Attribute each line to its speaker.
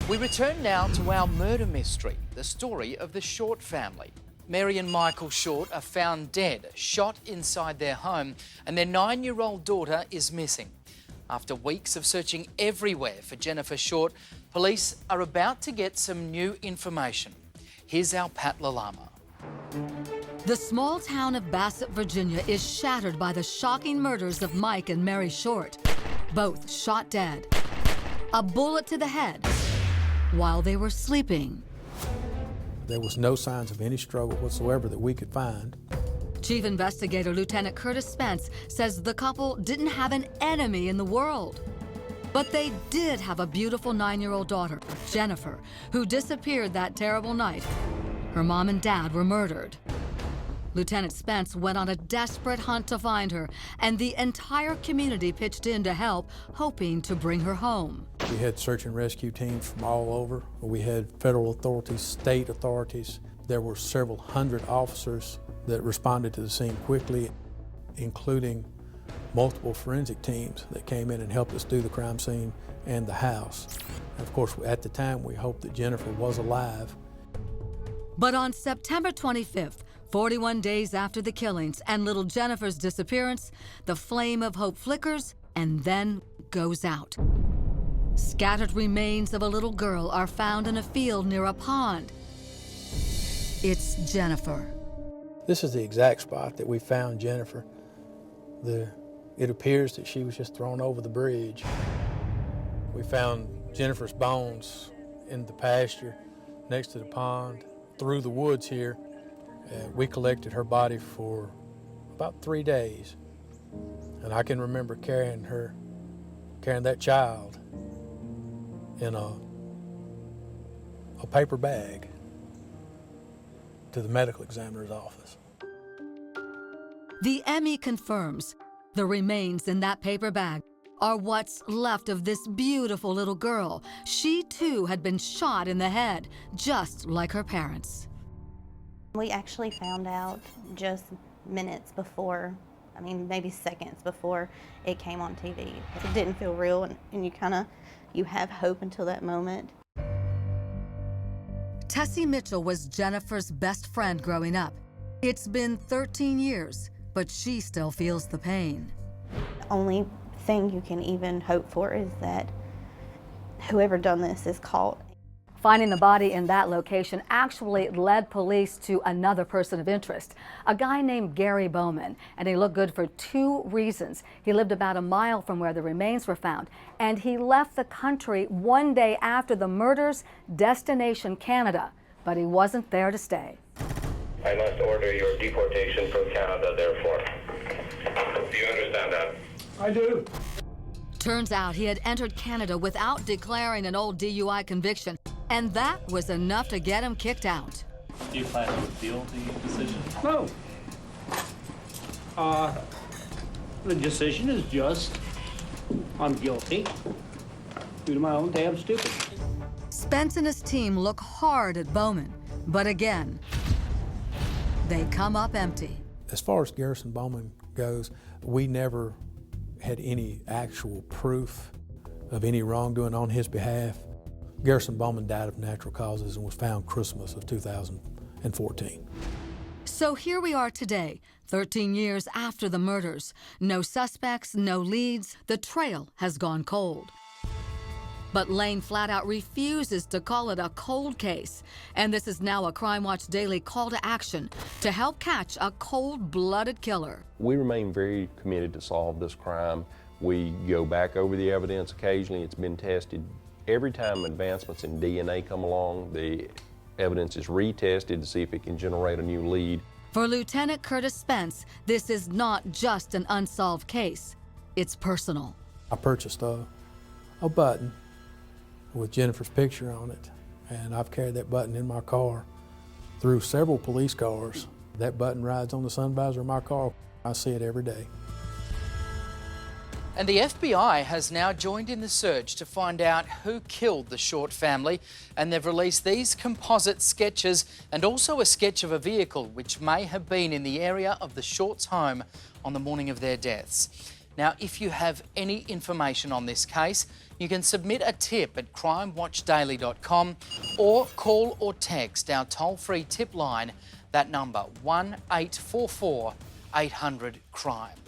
Speaker 1: We return now to our murder mystery, the story of the Short family. Mary and Michael Short are found dead, shot inside their home, and their 9-year-old daughter is missing. After weeks of searching everywhere for Jennifer Short, police are about to get some new information. Here's our Pat LaLama.
Speaker 2: The small town of Bassett, Virginia is shattered by the shocking murders of Mike and Mary Short, both shot dead. A bullet to the head while they were sleeping.
Speaker 3: There was no signs of any struggle whatsoever that we could find.
Speaker 2: Chief Investigator Lieutenant Curtis Spence says the couple didn't have an enemy in the world. But they did have a beautiful 9-year-old daughter, Jennifer, who disappeared that terrible night. Her mom and dad were murdered. Lieutenant Spence went on a desperate hunt to find her, and the entire community pitched in to help, hoping to bring her home.
Speaker 3: We had search and rescue teams from all over. We had federal authorities, state authorities. There were several hundred officers that responded to the scene quickly, including multiple forensic teams that came in and helped us do the crime scene and the house. And of course, at the time, we hoped that Jennifer was alive.
Speaker 2: But on September 25th, 41 days after the killings and little Jennifer's disappearance, the flame of hope flickers and then goes out. Scattered remains of a little girl are found in a field near a pond. It's Jennifer.
Speaker 3: This is the exact spot that we found Jennifer. It appears that she was just thrown over the bridge. We found Jennifer's bones in the pasture next to the pond, through the woods here. We collected her body for about 3 days. And I can remember carrying that child in a paper bag to the medical examiner's office.
Speaker 2: The ME confirms the remains in that paper bag are what's left of this beautiful little girl. She too had been shot in the head, just like her parents.
Speaker 4: We actually found out just minutes before, maybe seconds before it came on TV. It didn't feel real, and you have hope until that moment.
Speaker 2: Tessie Mitchell was Jennifer's best friend growing up. It's been 13 years, but she still feels the pain.
Speaker 4: The only thing you can even hope for is that whoever done this is caught.
Speaker 5: Finding the body in that location actually led police to another person of interest, a guy named Gary Bowman, and he looked good for 2 reasons. He lived about a mile from where the remains were found, and he left the country 1 day after the murders, destination Canada, but he wasn't there to stay.
Speaker 6: I must order your deportation from Canada, therefore. Do you understand that?
Speaker 7: I do.
Speaker 2: Turns out he had entered Canada without declaring an old DUI conviction, and that was enough to get him kicked out.
Speaker 8: Do you plan to appeal the decision?
Speaker 7: No. The decision is just, I'm guilty due to my own damn stupid.
Speaker 2: Spence and his team look hard at Bowman, but again, they come up empty.
Speaker 3: As far as Garrison Bowman goes, we never had any actual proof of any wrongdoing on his behalf. Garrison Bowman died of natural causes and was found Christmas of 2014.
Speaker 2: So here we are today, 13 years after the murders. No suspects, no leads. The trail has gone cold. But Lane flat out refuses to call it a cold case. And this is now a Crime Watch Daily call to action to help catch a cold-blooded killer.
Speaker 9: We remain very committed to solve this crime. We go back over the evidence occasionally. It's been tested. Every time advancements in DNA come along, the evidence is retested to see if it can generate a new lead.
Speaker 2: For Lieutenant Curtis Spence, this is not just an unsolved case. It's personal.
Speaker 3: I purchased a button with Jennifer's picture on it, and I've carried that button in my car through several police cars. That button rides on the sun visor of my car. I see it every day.
Speaker 1: And the FBI has now joined in the search to find out who killed the Short family, and they've released these composite sketches and also a sketch of a vehicle which may have been in the area of the Shorts' home on the morning of their deaths. Now, if you have any information on this case, you can submit a tip at crimewatchdaily.com or call or text our toll-free tip line, that number 1844 800 CRIME.